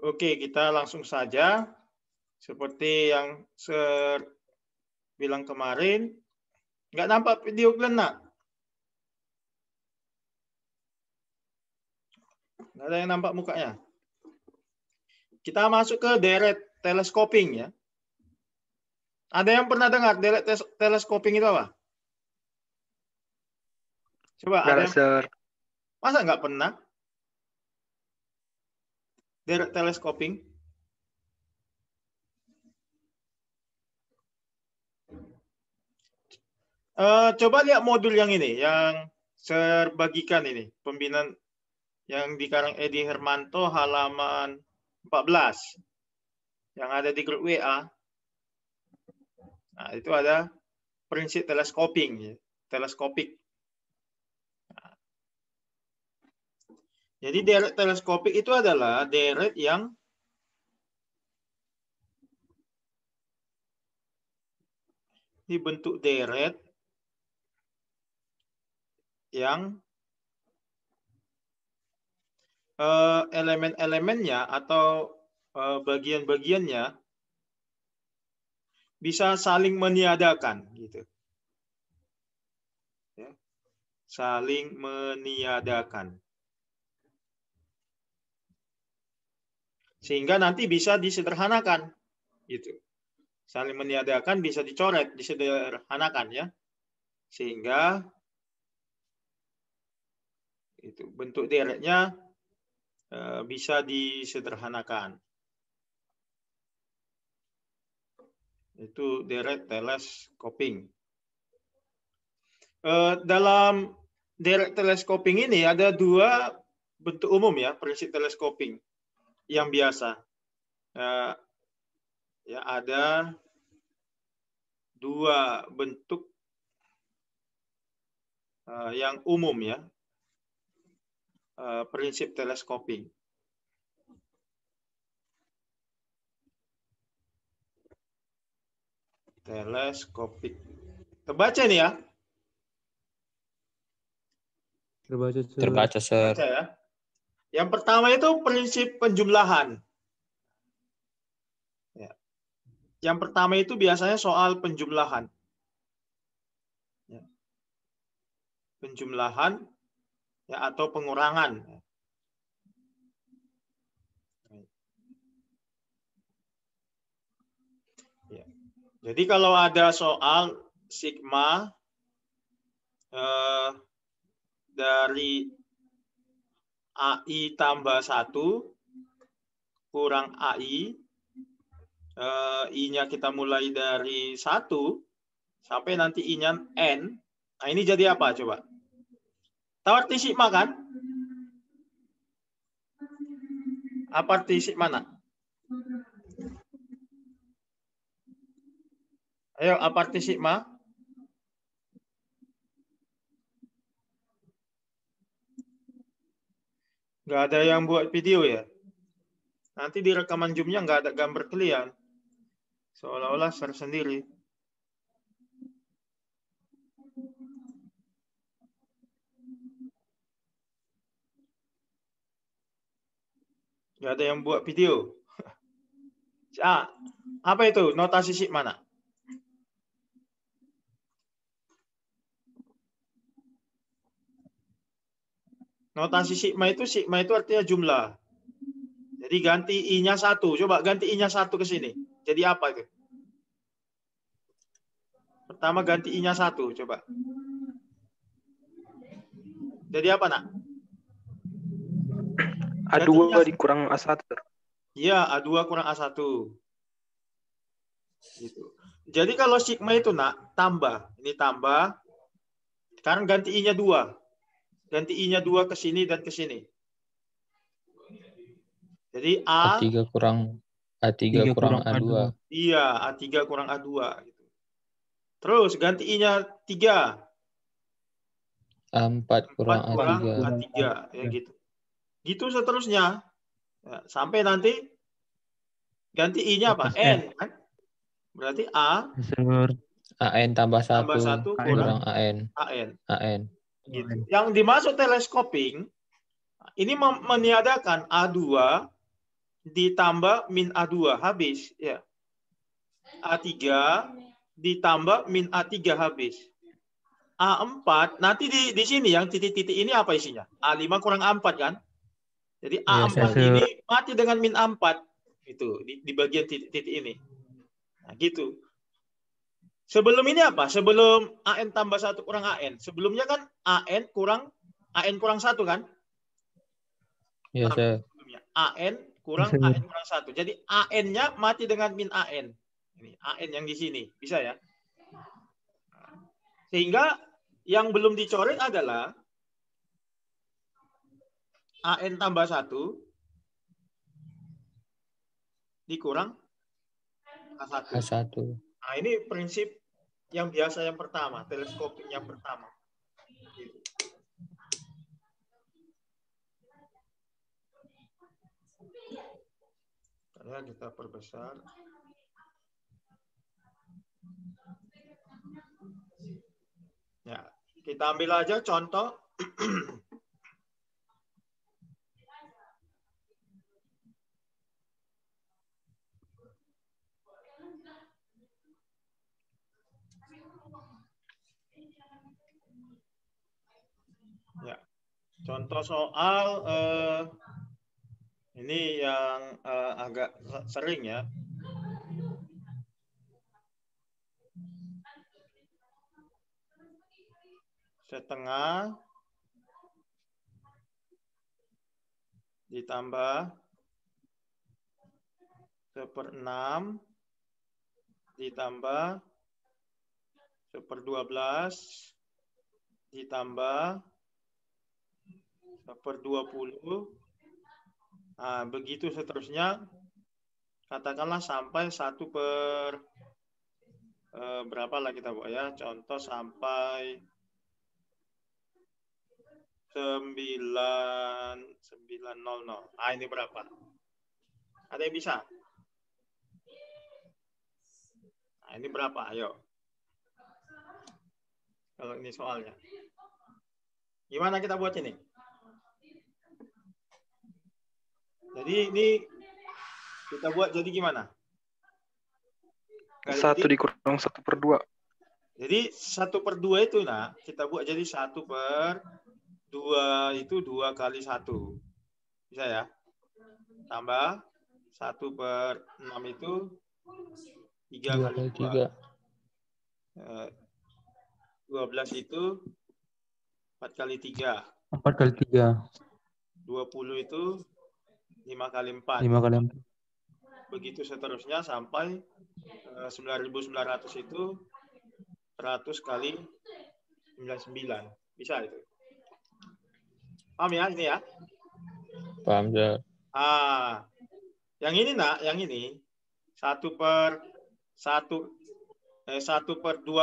Oke, kita langsung saja. Seperti yang bilang kemarin, nggak nampak video kalian, nak? Nggak ada yang nampak mukanya. Kita masuk ke deret telescoping ya. Ada yang pernah dengar deret telescoping itu apa? Coba ada yang... Sir. Masa nggak pernah? Deret telescoping. Coba lihat modul yang ini, yang serbagikan ini, pembinaan yang dikarang Edi Hermanto halaman 14, yang ada di grup WA. Nah, itu ada prinsip telescoping, ya. Teleskopik. Nah, jadi deret teleskopik itu adalah deret yang dibentuk deret yang elemen-elemennya atau bagian-bagiannya bisa saling meniadakan, gitu. Ya. Saling meniadakan. Sehingga nanti bisa disederhanakan, gitu. Saling meniadakan bisa dicoret, disederhanakan ya. Sehingga itu bentuk deretnya bisa disederhanakan. Itu deret telescoping. Dalam deret telescoping ini ada dua bentuk umum ya, prinsip telescoping yang biasa. Ya, ada dua bentuk yang umum ya, prinsip telescoping. Teleskopik. Terbaca nih ya? Terbaca, Sir. Terbaca, Sir. Terbaca ya. Yang pertama itu prinsip penjumlahan. Ya. Yang pertama itu biasanya soal penjumlahan. Ya. Penjumlahan ya, atau pengurangan. Ya. Jadi kalau ada soal sigma dari AI tambah 1 kurang AI, I-nya kita mulai dari 1 sampai nanti I-nya N. Nah ini jadi apa coba? Tahu arti sigma kan? Apa arti sigma nak? Ayo, apa arti sigma? Nggak ada yang buat video ya? Nanti di rekaman Zoom-nya nggak ada gambar kalian. Seolah-olah share sendiri. Nggak ada yang buat video. Apa itu? Notasi sigma nak? Notasi sigma itu artinya jumlah. Jadi ganti I-nya 1. Coba ganti I-nya 1 ke sini. Jadi apa itu? Pertama ganti I-nya 1. Coba. Jadi apa nak? A2 dikurang A1. Iya, A2 kurang A1. Gitu. Jadi kalau sigma itu nak, tambah. Ini tambah. Sekarang ganti I-nya 2. Ganti I-nya 2 ke sini dan ke sini. Jadi A3 kurang A2. Iya, A3 kurang A2. Gitu. Terus ganti I-nya 3. A4 kurang A3. Ya gitu. Gitu seterusnya. Ya, sampai nanti ganti I-nya apa? N. Kan? Berarti A. AN tambah 1 kurang AN. Gitu. AN. Yang dimaksud telescoping ini meniadakan A2 ditambah min A2 habis. Ya. A3 ditambah min A3 habis. A4, nanti di sini yang titik-titik ini apa isinya? A5 kurang A4 kan? Jadi A4 ini mati dengan min A4. Itu di bagian titik-titik ini. Nah, gitu. Sebelum ini apa? Sebelum AN tambah 1 kurang AN. Sebelumnya kan AN kurang 1 kan? Iya, Sir. Sebelumnya AN kurang AN kurang 1. Jadi AN-nya mati dengan min AN. Ini AN yang di sini. Bisa ya? Sehingga yang belum dicoret adalah AN tambah 1 dikurang A1. A1. Nah, ini prinsip yang biasa yang pertama, teleskopik yang pertama. Karena kita perbesar. Ya, kita ambil aja contoh. Ya, contoh soal ini yang agak sering ya. Setengah ditambah 1/6 ditambah 1/12 ditambah 1/20. Nah, begitu seterusnya. Katakanlah sampai 1 per berapa lah kita buat ya. Contoh sampai 900. Ah, ini berapa? Ada yang bisa? Nah, ini berapa? Ayo. Kalau ini soalnya. Gimana kita buat ini? Jadi ini kita buat jadi gimana? 1 dikurang 1/2. Jadi 1/2 itu nah kita buat jadi 1/2 itu 2 kali 1. Bisa ya? Tambah 1/6 itu 3 kali 2. 12 itu 4 kali 3. 4 kali 3. 20 itu 5 kali 4. 5 kali 4. Begitu seterusnya sampai 9.900 itu 100 kali 99. Bisa itu. Paham ya ini ya? Paham, Sir. Ah, yang ini nak, yang ini 1/2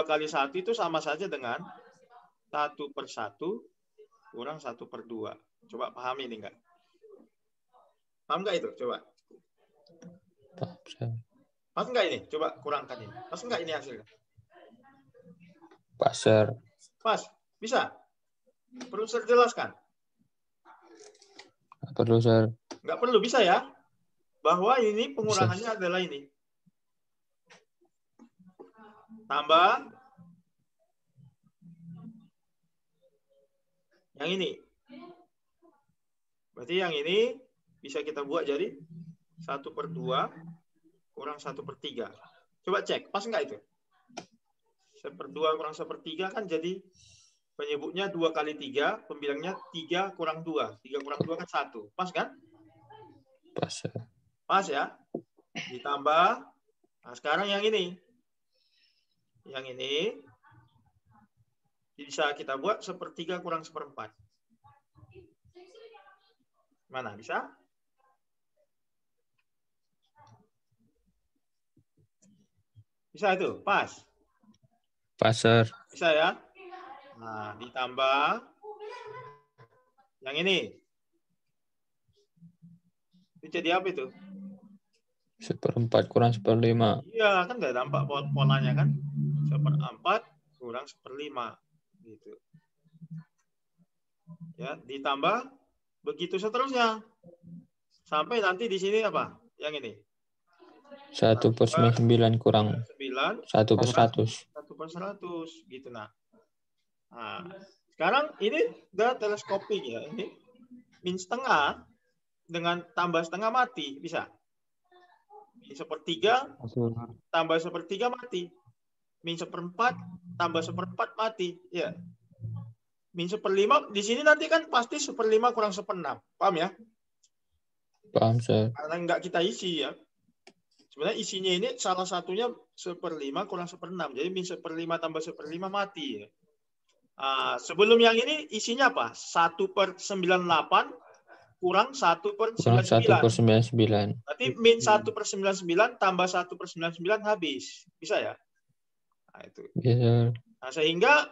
kali 1 itu sama saja dengan 1/1 kurang 1/2. Coba pahami ini enggak? Paham enggak itu? Coba. Paham, Sir. Pas enggak ini? Coba kurangkan ini. Pas enggak ini hasilnya? Pas, Sir. Pas. Bisa? Perlu saya jelaskan? Nggak perlu, Sir. Enggak perlu, bisa ya? Bahwa ini pengurangannya adalah ini. Tambah yang ini. Berarti yang ini bisa kita buat jadi 1/2 kurang 1/3. Coba cek, pas enggak itu? 1/2 kurang 1/3 kan jadi penyebutnya 2 kali 3, pembilangnya 3 kurang 2. 3 kurang 2 kan 1. Pas kan? Pas, Sir. Pas ya? Ditambah. Nah, sekarang yang ini. Yang ini bisa kita buat 1/3 kurang 1/4. Mana? Bisa? Bisa itu? Pas? Pas, Sir. Bisa ya? Nah, ditambah yang ini. Itu jadi apa itu? 1/4 kurang 1/5. Iya, kan nggak nampak polanya kan? 1/4 kurang 1/5. Gitu. Ya, ditambah begitu seterusnya. Sampai nanti di sini apa? Yang ini. 1/9 kurang 9. 1/100. 1/100 gitu. Nah, sekarang ini udah teleskoping ya. Ini min setengah dengan tambah setengah mati bisa. Min 1/3 tambah 1/3 mati. Min 1/4 tambah 1/4 mati. Ya. Min 1/5 di sini nanti kan pasti 1/5 kurang 1/6. Paham ya? Paham, Sir. Karena nggak kita isi ya. Sebenarnya isinya ini salah satunya 1/5 kurang 1/6. Jadi min 1/5 tambah 1/5 mati ya. Sebelum yang ini isinya apa? 1/98 kurang 1/99. Kurang 1/99. Berarti min 1/99 tambah 1/99 habis. Bisa ya? Nah, itu. Bisa. Nah, sehingga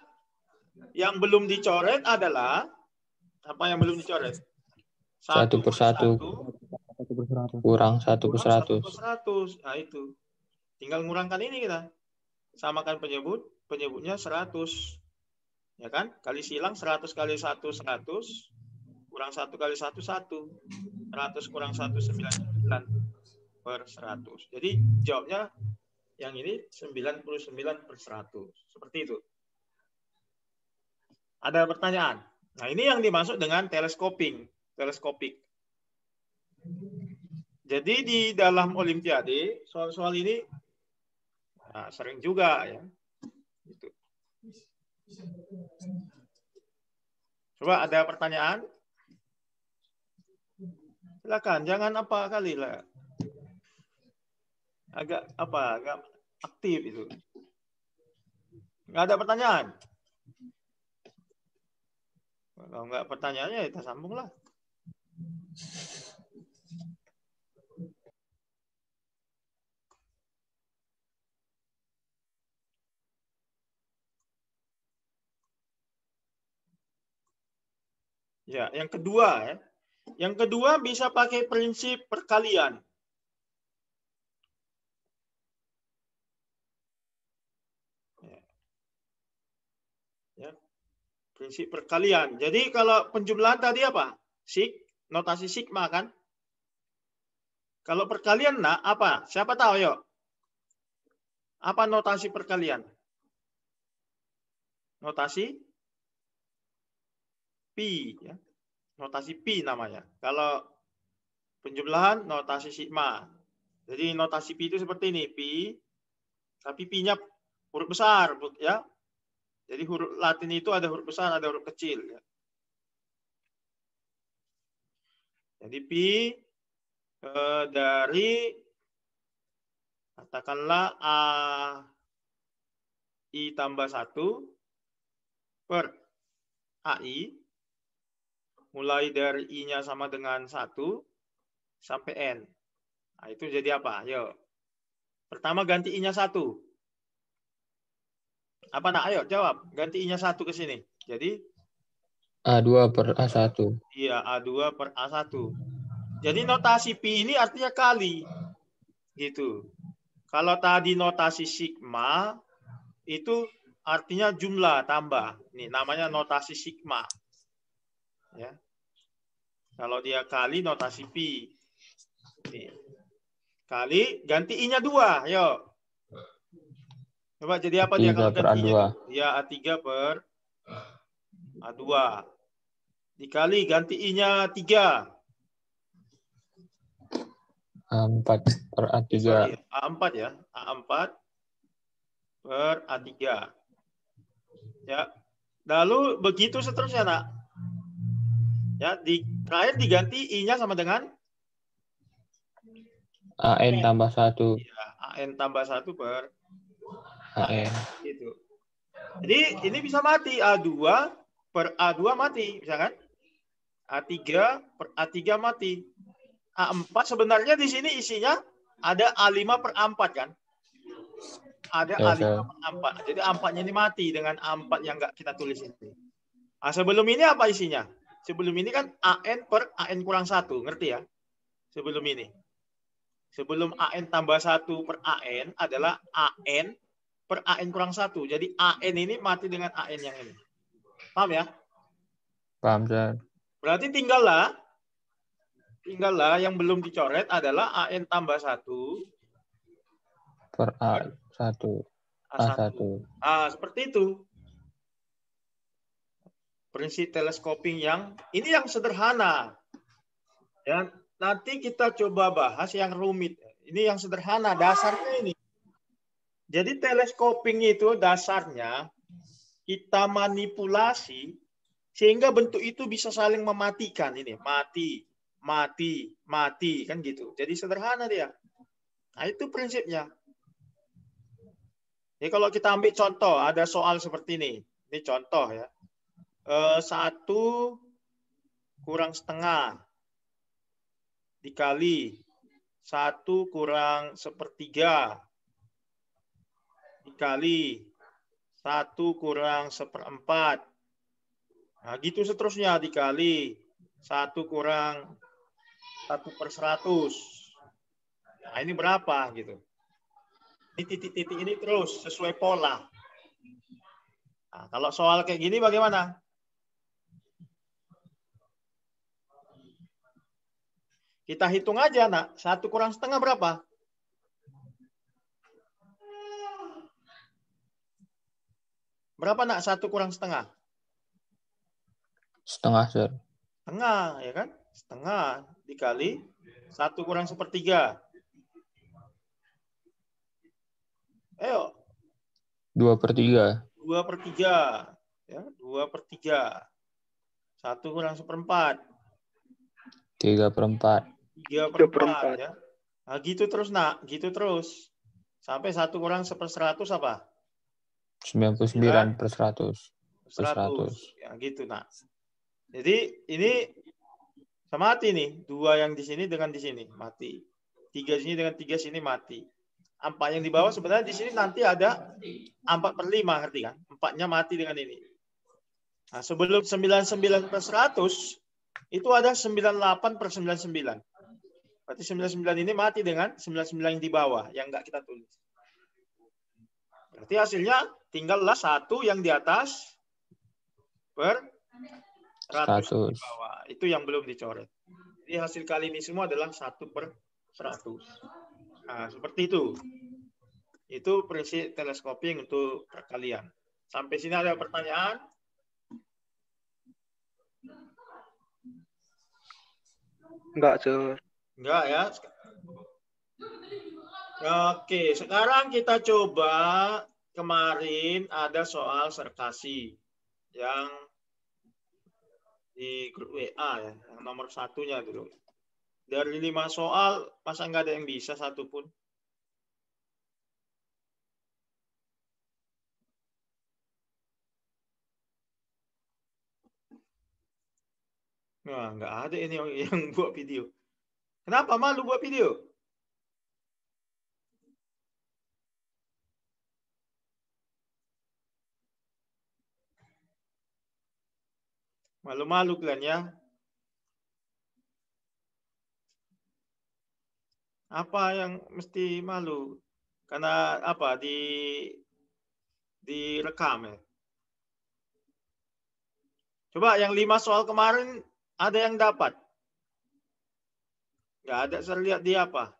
yang belum dicoret adalah apa yang belum dicoret? 1/1 kurang 1/100. 1/100. Nah, itu. Tinggal ngurangkan ini kita. Samakan penyebutnya 100. Ya kan? Kali silang 100 kali 1 100 kurang 1 kali 1 1. 100 kurang 1 99/100. Jadi jawabnya yang ini 99/100. Seperti itu. Ada pertanyaan? Nah, ini yang dimaksud dengan teleskopik. Jadi di dalam olimpiade soal-soal ini sering juga ya. Gitu. Coba ada pertanyaan? Silakan, jangan apa kali lah. Agak aktif itu. Nggak ada pertanyaan? Kalau nggak pertanyaannya kita sambung lah. Ya, yang kedua ya. Yang kedua bisa pakai prinsip perkalian. Ya. Prinsip perkalian. Jadi kalau penjumlahan tadi apa? Notasi sigma kan? Kalau perkalian apa? Siapa tahu yuk? Apa notasi perkalian? Notasi pi ya. Notasi pi namanya. Kalau penjumlahan notasi sigma. Jadi notasi pi itu seperti ini, pi. Tapi pi-nya huruf besar ya. Jadi huruf Latin itu ada huruf besar, ada huruf kecil ya. Jadi pi dari katakanlah I tambah 1 per AI. Mulai dari I-nya sama dengan 1 sampai N. Nah, itu jadi apa? Ayo. Pertama ganti I-nya 1. Apa nak? Ayo jawab. Ganti I-nya 1 ke sini. Jadi A2 per A1. Iya, A2 per A1. Jadi notasi pi ini artinya kali. Gitu. Kalau tadi notasi sigma itu artinya jumlah tambah. Ini namanya notasi sigma. Ya. Kalau dia kali notasi pi. Nih. Kali ganti I-nya 2. Yuk. Coba jadi apa dia kalau ganti I-nya? Ya A3 per A2. Dikali ganti I-nya 3. A4 per A3. Sorry, A4 ya. A4 per A3. Ya. Lalu begitu seterusnya, nak. Ya, terakhir diganti I-nya sama dengan AN tambah 1. Ya, AN tambah 1 per AN. Gitu. Jadi ini bisa mati. A2 per A2 mati. Bisa kan? A3 per A3 mati. A4 sebenarnya di sini isinya ada A5 per A4 kan? Ada Ya, A5 per A4. Jadi A4-nya ini mati dengan A4 yang nggak kita tulis ini. Sebelum ini apa isinya? Sebelum ini kan AN per AN kurang 1. Ngerti ya? Sebelum ini. Sebelum AN tambah 1 per AN adalah AN per AN kurang 1. Jadi AN ini mati dengan AN yang ini. Paham ya? Paham, Sir. Berarti tinggallah tinggallah yang belum dicoret adalah AN tambah 1 per A1. A1. A1. Seperti itu. Prinsip teleskoping yang ini yang sederhana. Ya, nanti kita coba bahas yang rumit. Ini yang sederhana, dasarnya ini. Jadi teleskoping itu dasarnya kita manipulasi sehingga bentuk itu bisa saling mematikan. Ini mati, mati, mati, kan gitu. Jadi sederhana dia. Nah, itu prinsipnya. Jadi kalau kita ambil contoh, ada soal seperti ini. Ini contoh ya. 1 kurang setengah dikali 1 kurang sepertiga dikali 1 kurang seperempat. Nah, gitu seterusnya dikali 1 kurang 1/100. Nah, ini berapa gitu. Ini titik-titik ini terus sesuai pola. Nah, kalau soal kayak gini bagaimana? Kita hitung aja, nak. 1 kurang setengah berapa? Berapa, nak? 1 kurang setengah? Setengah, Sir. Setengah, ya kan? Setengah dikali 1 kurang sepertiga. Ayo. 2/3. 2/3. Ya, 2/3. 1 kurang seperempat. 3/4. 3/4 ya. Nah, gitu terus, nak. Gitu terus. Sampai 1 kurang 1/100 apa? 99/100. 100. Ya, gitu, nak. Jadi ini sama mati nih. 2 yang di sini dengan di sini mati. 3 sini dengan 3 sini mati. 4 yang di bawah sebenarnya di sini nanti ada 4/5, ngerti kan? 4-nya mati dengan ini. Nah, sebelum 99/100 itu ada 98/99. Berarti 99 ini mati dengan 99 yang di bawah yang enggak kita tulis. Berarti hasilnya tinggallah 1 yang di atas per 100 di bawah. Itu yang belum dicoret. Jadi hasil kali ini semua adalah 1/100. Nah, seperti itu. Itu prinsip teleskoping untuk perkalian. Sampai sini ada pertanyaan? Enggak, Sir. Enggak ya. Oke, sekarang kita coba kemarin ada soal serkasi yang di grup WA ya, yang nomor 1-nya dulu. Dari 5 soal, masa nggak ada yang bisa satupun? Nah, nggak ada ini yang buat video. Kenapa malu buat video? Malu-malu kalian ya. Apa yang mesti malu? Karena apa? Direkam ya. Coba yang 5 soal kemarin ada yang dapat? Nggak ada, saya lihat di apa?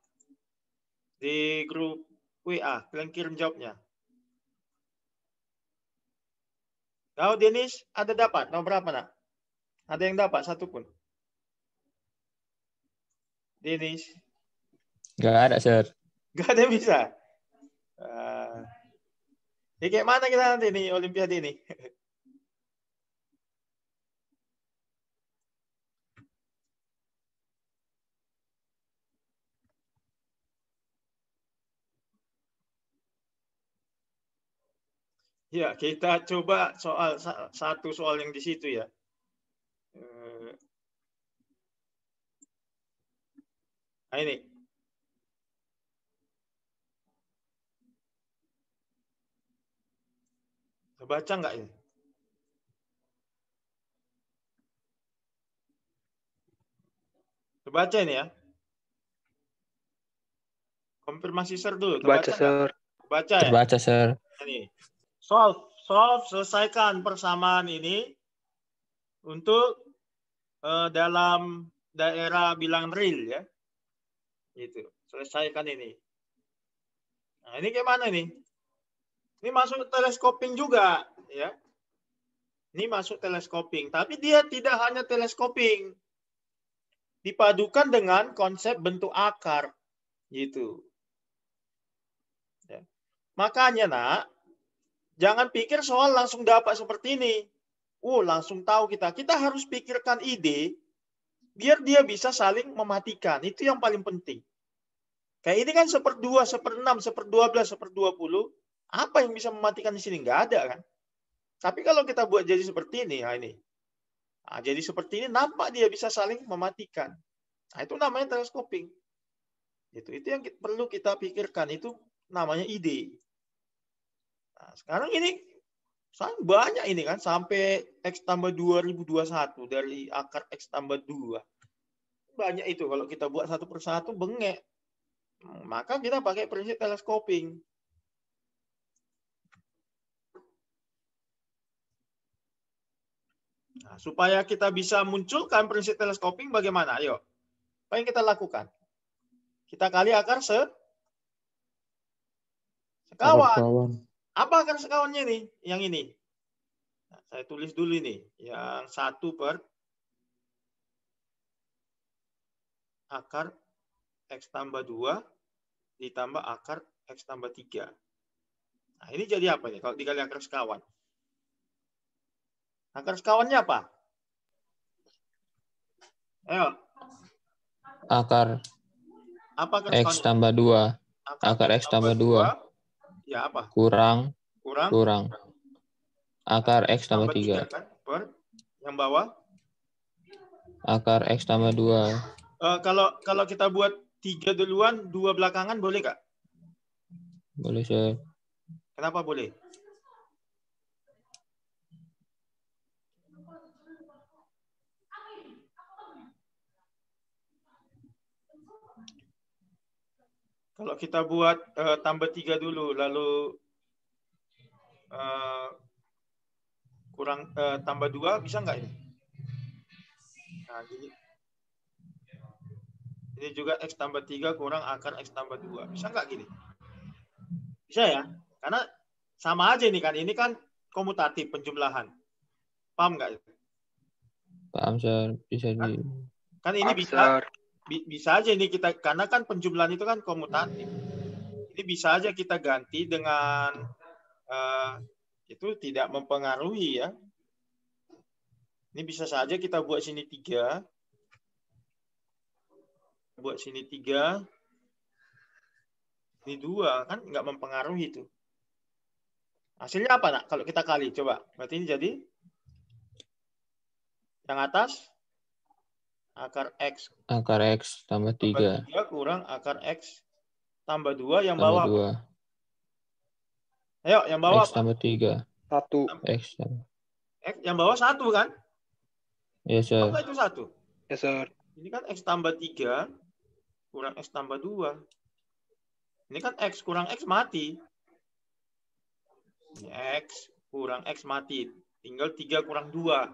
Di grup WA, kalian kirim jawabnya. Kau Denis, ada dapat? Nomor berapa, nak? Ada yang dapat satupun? Denis? Nggak ada, Sir. Nggak ada yang bisa? Ya kayak mana kita nanti nih Olimpiade ini? Ya, kita coba satu soal yang di situ ya. Nah, ini. Baca nggak ini? Baca ini ya. Konfirmasi Sir dulu. Baca, Sir. Baca ya? Terbaca, Sir. Ini. Solve, selesaikan persamaan ini untuk dalam daerah bilangan real ya. Gitu. Selesaikan ini. Nah, ini gimana nih? Ini masuk teleskoping juga ya. Ini masuk teleskoping, tapi dia tidak hanya teleskoping. Dipadukan dengan konsep bentuk akar gitu. Ya. Makanya nak, jangan pikir soal langsung dapat seperti ini. Langsung tahu kita. Kita harus pikirkan ide biar dia bisa saling mematikan. Itu yang paling penting. Kayak ini kan 1/2, 1/6, 1/12, 1/20. Apa yang bisa mematikan di sini? Nggak ada kan? Tapi kalau kita buat jadi seperti ini, ini. Nah, jadi seperti ini nampak dia bisa saling mematikan. Nah, itu namanya teleskoping. Itu yang perlu kita pikirkan. Itu namanya ide. Nah, sekarang ini banyak ini kan sampai X tambah 2021 dari akar X tambah 2. Banyak itu kalau kita buat satu persatu bengek. Maka kita pakai prinsip teleskoping. Nah, supaya kita bisa munculkan prinsip teleskoping bagaimana? Ayo. Apa yang kita lakukan? Kita kali akar sekawan. Apa akar sekawannya nih? Yang ini. Nah, saya tulis dulu ini. Yang 1 per akar X tambah 2 ditambah akar X tambah 3. Nah, ini jadi apa nih kalau dikali akar sekawan? Akar sekawannya apa? Ayo. Akar X tambah 2. Akar X tambah 2. Ya apa? Kurang. Akar X tambah 3. Kan? Per yang bawah? Akar X tambah 2. Kalau kita buat 3 duluan, 2 belakangan boleh Kak? Boleh, Sir. Kenapa boleh? Kalau kita buat tambah 3 dulu, lalu kurang tambah 2, bisa nggak ini? Nah, gini. Ini juga X tambah 3 kurang akar X tambah 2. Bisa nggak gini? Bisa ya? Karena sama aja ini kan. Ini kan komutatif penjumlahan. Paham nggak? Paham, Sir. Bisa di... Kan ini bisa aja ini kita, karena kan penjumlahan itu kan komutatif. Ini bisa aja kita ganti dengan itu tidak mempengaruhi ya. Ini bisa saja kita buat sini 3. Buat sini 3. Ini 2 kan nggak mempengaruhi itu. Hasilnya apa nak? Kalau kita kali coba. Berarti ini jadi yang atas akar X. Akar X tambah 3. Kurang akar X tambah 2. Yang bawah tambah 2. Ayo, yang bawah X tambah 3. 1. X tambah. X yang bawah 1 kan? Ya, Sir. Apa itu 1? Ya, Sir. Ini kan X tambah 3 kurang X tambah 2. Ini kan X kurang X mati. Ini X kurang X mati. Tinggal 3 kurang 2.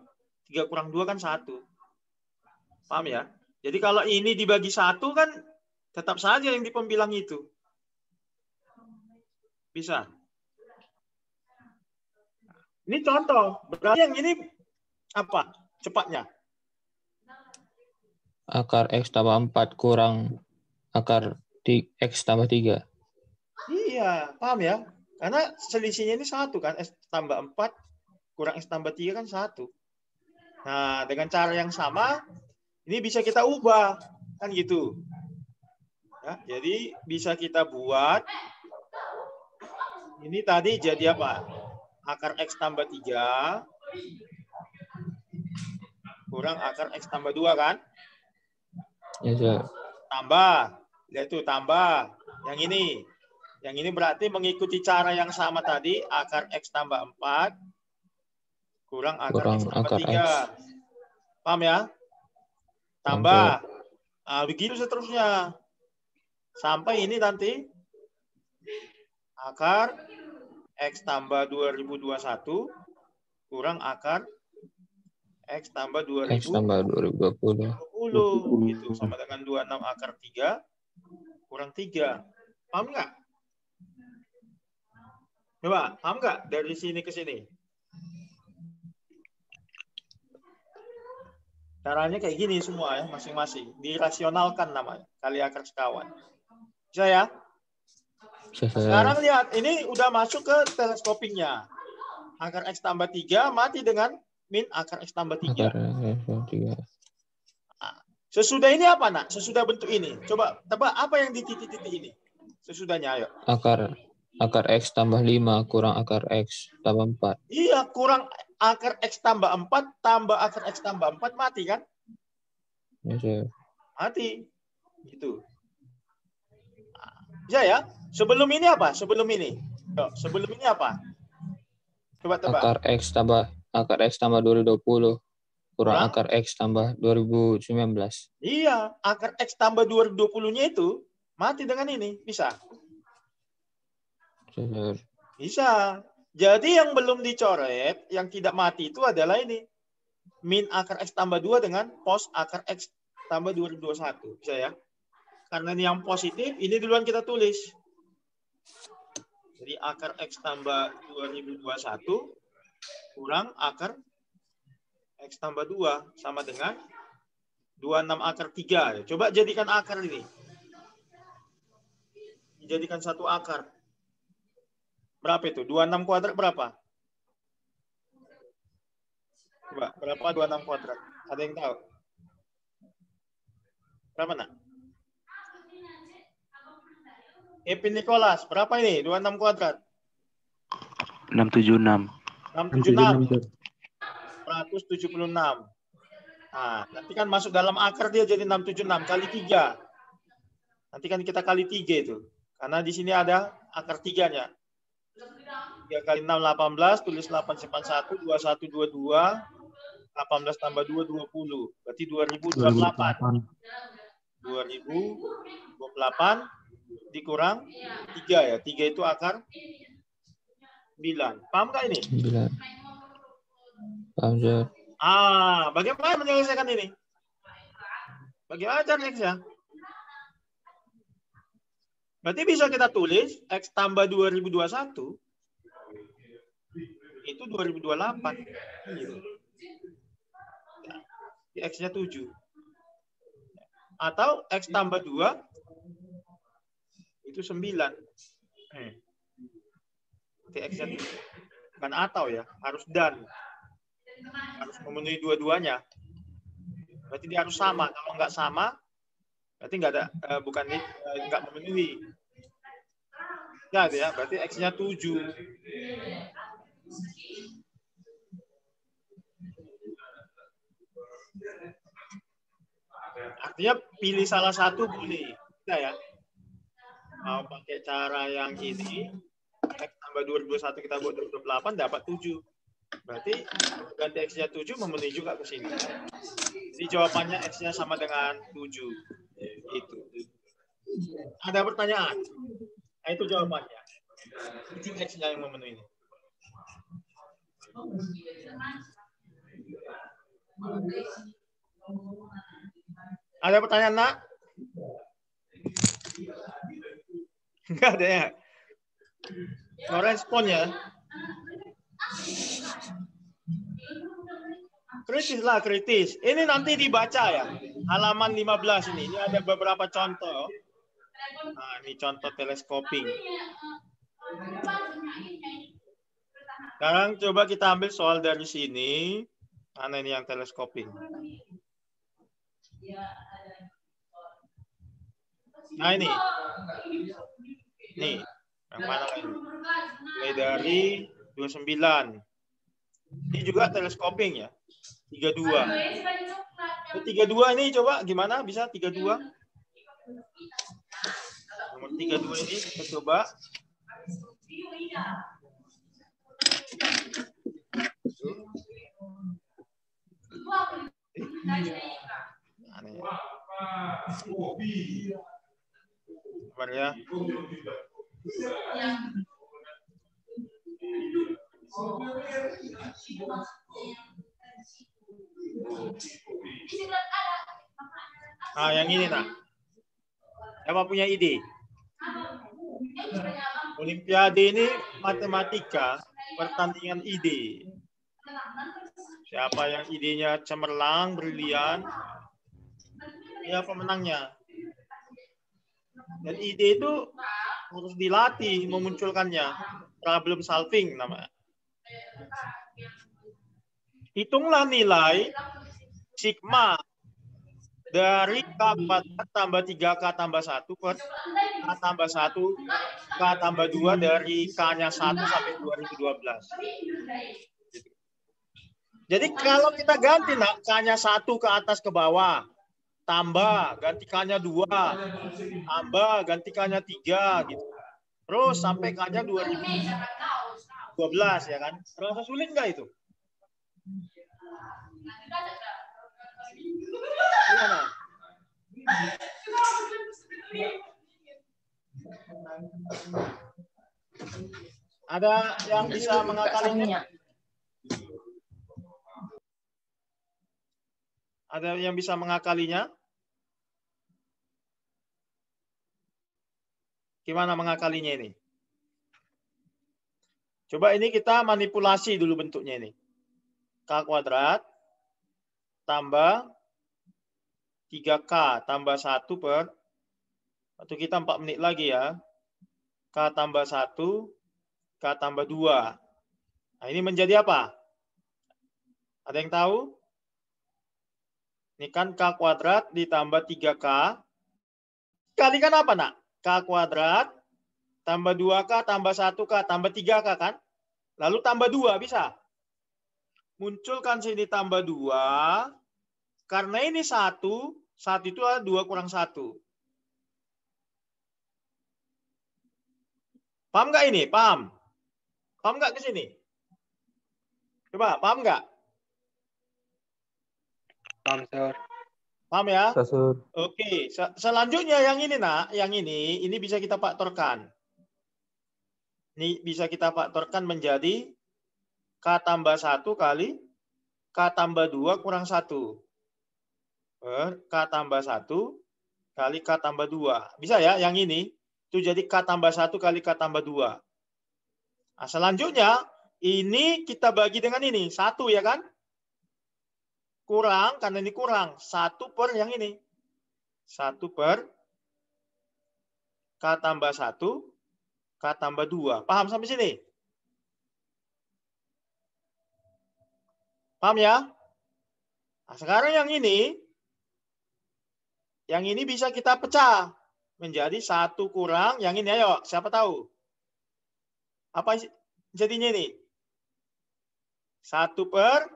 3 kurang 2 kan 1. Paham ya? Jadi kalau ini dibagi 1 kan tetap saja yang di pembilang itu. Bisa. Ini contoh. Berarti yang ini apa? Cepatnya. Akar X tambah 4 kurang akar X tambah 3. Iya, paham ya? Karena selisihnya ini 1 kan. X tambah 4 kurang X tambah 3 kan 1. Nah, dengan cara yang sama, ini bisa kita ubah. Kan gitu. Ya, jadi bisa kita buat. Ini tadi jadi apa? Akar X tambah 3 kurang akar X tambah 2 kan? Ya, Sir. Tambah. Yaitu tambah. Yang ini. Yang ini berarti mengikuti cara yang sama tadi. Akar X tambah 4 kurang akar X tambah 3. Paham ya? Tambah. Nah, begitu seterusnya. Sampai ini nanti akar X tambah 2021 kurang akar X tambah 2020. 20. Itu sama dengan 26 akar 3 kurang 3. Paham nggak? Coba, paham nggak dari sini ke sini? Caranya kayak gini semua ya, masing-masing. Dirasionalkan namanya, kali akar sekawan. Bisa ya? Sekarang lihat, ini udah masuk ke teleskopingnya. Akar X tambah 3 mati dengan min akar X tambah 3. Nah, sesudah ini apa, nak? Sesudah bentuk ini. Coba tebak apa yang di titik-titik ini? Sesudahnya, ayo. Akar X tambah 5 kurang akar X tambah 4. Iya, kurang akar X tambah 4 tambah akar X tambah 4 mati kan? Ya, Sir. Mati. Gitu. Bisa ya? Sebelum ini apa? Sebelum ini. Sebelum ini apa? Coba tebak. Akar X tambah 2020 kurang akar X tambah 2019. Iya, akar X tambah 2020-nya itu mati dengan ini. Bisa? Sir. Bisa. Jadi yang belum dicoret, yang tidak mati itu adalah ini. Min akar X tambah 2 dengan pos akar X tambah 2021. Bisa ya? Karena ini yang positif, ini duluan kita tulis. Jadi akar X tambah 2021 kurang akar X tambah 2 sama dengan 26 akar 3. Coba jadikan akar ini. Dijadikan satu akar. Berapa itu? 26 kuadrat berapa? Coba, berapa 26 kuadrat? Ada yang tahu? Berapa, nak? Epin Nicholas, berapa ini? 26 kuadrat? 676. 676. 176. Nah, nanti kan masuk dalam akar dia jadi 676 kali 3. Nanti kan kita kali 3 itu. Karena di sini ada akar 3-nya. 3 kali 6, 18. Tulis 8 simpan 1. 21, 22. 18 tambah 2, 20. Berarti 2028. 2028 dikurang 3 ya. 3 itu akar 9. Paham nggak ini? 9. Paham, Sir. Bagaimana menyelesaikan ini? Bagaimana caranya ya? Berarti bisa kita tulis X tambah 2021 itu 2028. Gitu. X-nya 7. Atau X tambah 2 itu 9. X-nya 7. Bukan atau ya, harus dan. Harus memenuhi dua-duanya. Berarti dia harus sama. Kalau nggak sama, berarti nggak ada, nggak memenuhi. Ya, berarti X-nya 7. Artinya pilih salah satu boleh. Kita ya. Mau pakai cara yang ini, X tambah 2021 kita buat 28 dapat 7. Berarti ganti X-nya 7 memenuhi juga ke sini. Jadi jawabannya X-nya sama dengan 7. Itu. Ada pertanyaan? Nah, itu jawabannya. Itu X-nya yang memenuhi ini. Ada pertanyaan, nak? Enggak ada ya? No respon ya? Kritis lah, kritis. Ini nanti dibaca ya. Halaman 15 ini. Ini ada beberapa contoh. Nah, ini contoh teleskoping. Sekarang coba kita ambil soal dari sini. Mana ini yang teleskoping? Nah, ini. Nih, yang mana ini? Mulai dari 29. Ini juga teleskoping ya. 32. 32 ini coba gimana bisa 32? Nomor 32 ini kita coba. Aneh. Sabar ya. Nah, yang ini nak. Siapa punya ide? Olimpiade ini matematika, pertandingan ide. Siapa yang idenya cemerlang, brilian, dia pemenangnya. Dan ide itu harus dilatih memunculkannya. Problem solving namanya. Hitunglah nilai sigma dari K4 tambah 3K tambah 1 per K tambah 1, K tambah 2 dari K-nya 1 sampai 2012. Jadi kalau kita ganti nak K-nya 1 ke atas ke bawah, tambah, ganti K-nya 2, tambah, ganti K-nya 3 gitu. Terus sampai K-nya 2012 ya kan. Terasa sulit nggak itu? Gimana? Ada yang bisa mengakalinya? Ada yang bisa mengakalinya? Gimana mengakalinya ini? Coba ini kita manipulasi dulu bentuknya ini. K kuadrat tambah 3K tambah 1 per, atau kita 4 menit lagi ya. K tambah 1, K tambah 2. Nah, ini menjadi apa? Ada yang tahu? Ini kan K kuadrat ditambah 3K. Kalikan apa, nak? K kuadrat tambah 2K tambah 1K tambah 3K kan? Lalu tambah 2, bisa? Munculkan sini tambah 2. Karena ini 1 itu adalah 2 kurang 1. Paham nggak ini? Paham? Paham nggak ke sini? Coba, paham nggak? Paham, Sir. Paham ya? Sir. Oke, selanjutnya yang ini nak, yang ini bisa kita faktorkan. Ini bisa kita faktorkan menjadi K tambah 1 kali K tambah 2 kurang 1. Per K tambah 1 kali K tambah 2. Bisa ya yang ini? Itu jadi K tambah 1 kali K tambah 2. Nah, selanjutnya, ini kita bagi dengan ini. 1 ya kan? Kurang, karena ini kurang. 1 per yang ini. 1 per K tambah 1, K tambah 2. Paham sampai sini? Paham ya? Nah, sekarang yang ini bisa kita pecah menjadi 1 kurang yang ini. Ayo, siapa tahu? Apa jadinya ini? 1 per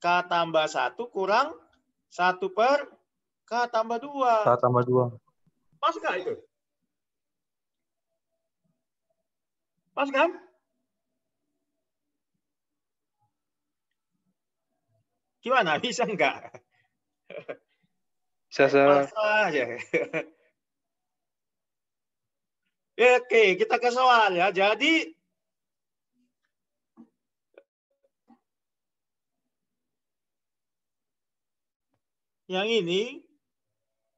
K tambah 1 kurang 1 per K tambah 2. K tambah 2. Pas nggak itu? Pas kan? Gimana? Bisa nggak? Bisa, Sir. Pas aja. Oke, kita ke soal ya. Jadi yang ini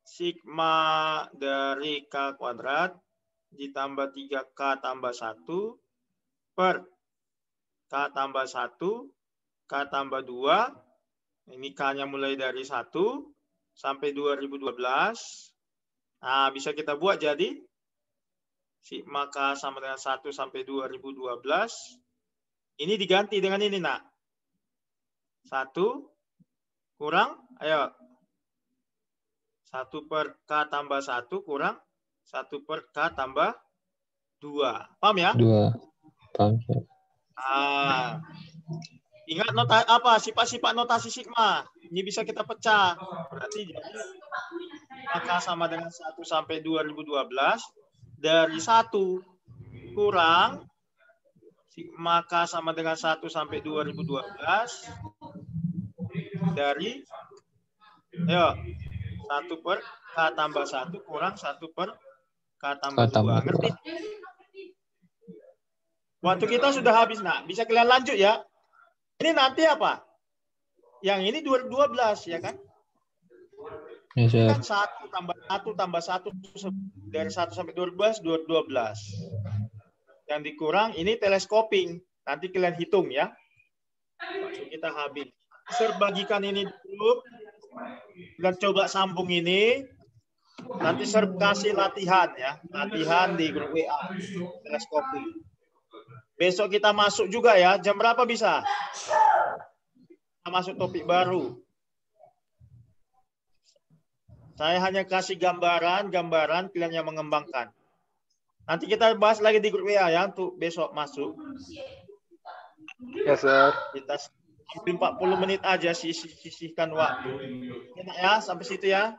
sigma dari K kuadrat ditambah 3K tambah 1 per K tambah 1, K tambah 2. Ini K-nya mulai dari 1 sampai 2012. Nah, bisa kita buat jadi sigma K sama dengan 1 sampai 2012. Ini diganti dengan ini, nak. 1 kurang, ayo. 1 per K tambah 1 kurang 1 per K tambah 2. Paham ya? 2. Paham. Ah. Ingat sifat-sifat notasi sigma. Ini bisa kita pecah. Berarti jadi maka sama dengan 1 sampai 2012 dari 1 kurang sigma K sama dengan 1 sampai 2012 dari 1 per K tambah 1 kurang 1 per K tambah 2. Ngerti? Waktu kita sudah habis, nak. Bisa kalian lanjut ya. Ini nanti apa? Yang ini 2012 ya kan? Ya, Sir. Kan 1 tambah 1 dari 1 sampai 12, 12. Yang dikurang ini teleskoping. Nanti kalian hitung ya. Waktu kita habis. Sir bagikan ini dulu. Dan coba sambung ini. Nanti Sir kasih latihan ya. Latihan di grup WA. Teleskoping. Besok kita masuk juga ya. Jam berapa bisa? Kita masuk topik baru. Saya hanya kasih gambaran kalian yang mengembangkan. Nanti kita bahas lagi di grup WA ya untuk besok masuk. Ya, Sir. Kita 40 menit aja sisihkan waktu. Enak ya sampai situ ya.